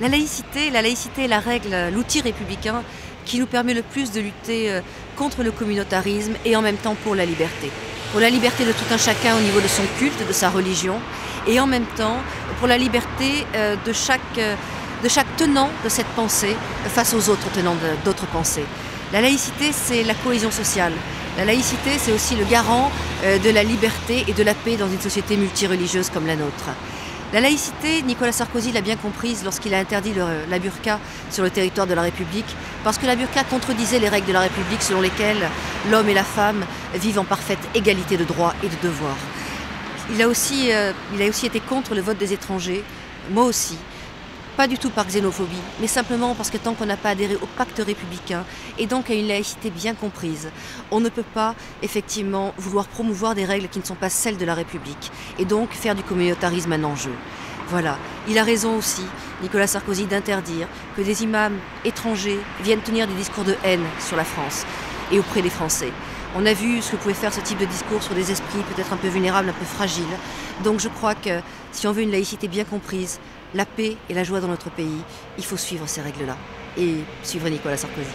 La laïcité est la règle, l'outil républicain qui nous permet le plus de lutter contre le communautarisme et en même temps pour la liberté. Pour la liberté de tout un chacun au niveau de son culte, de sa religion, et en même temps pour la liberté de chaque tenant de cette pensée face aux autres tenants d'autres pensées. La laïcité, c'est la cohésion sociale. La laïcité, c'est aussi le garant de la liberté et de la paix dans une société multireligieuse comme la nôtre. La laïcité, Nicolas Sarkozy l'a bien comprise lorsqu'il a interdit la burqa sur le territoire de la République, parce que la burqa contredisait les règles de la République selon lesquelles l'homme et la femme vivent en parfaite égalité de droits et de devoirs. Il a aussi été contre le vote des étrangers, moi aussi. Pas du tout par xénophobie, mais simplement parce que tant qu'on n'a pas adhéré au pacte républicain et donc à une laïcité bien comprise, on ne peut pas effectivement vouloir promouvoir des règles qui ne sont pas celles de la République et donc faire du communautarisme un enjeu. Voilà, il a raison aussi, Nicolas Sarkozy, d'interdire que des imams étrangers viennent tenir des discours de haine sur la France et auprès des Français. On a vu ce que pouvait faire ce type de discours sur des esprits peut-être un peu vulnérables, un peu fragiles. Donc je crois que si on veut une laïcité bien comprise, la paix et la joie dans notre pays, il faut suivre ces règles-là et suivre Nicolas Sarkozy.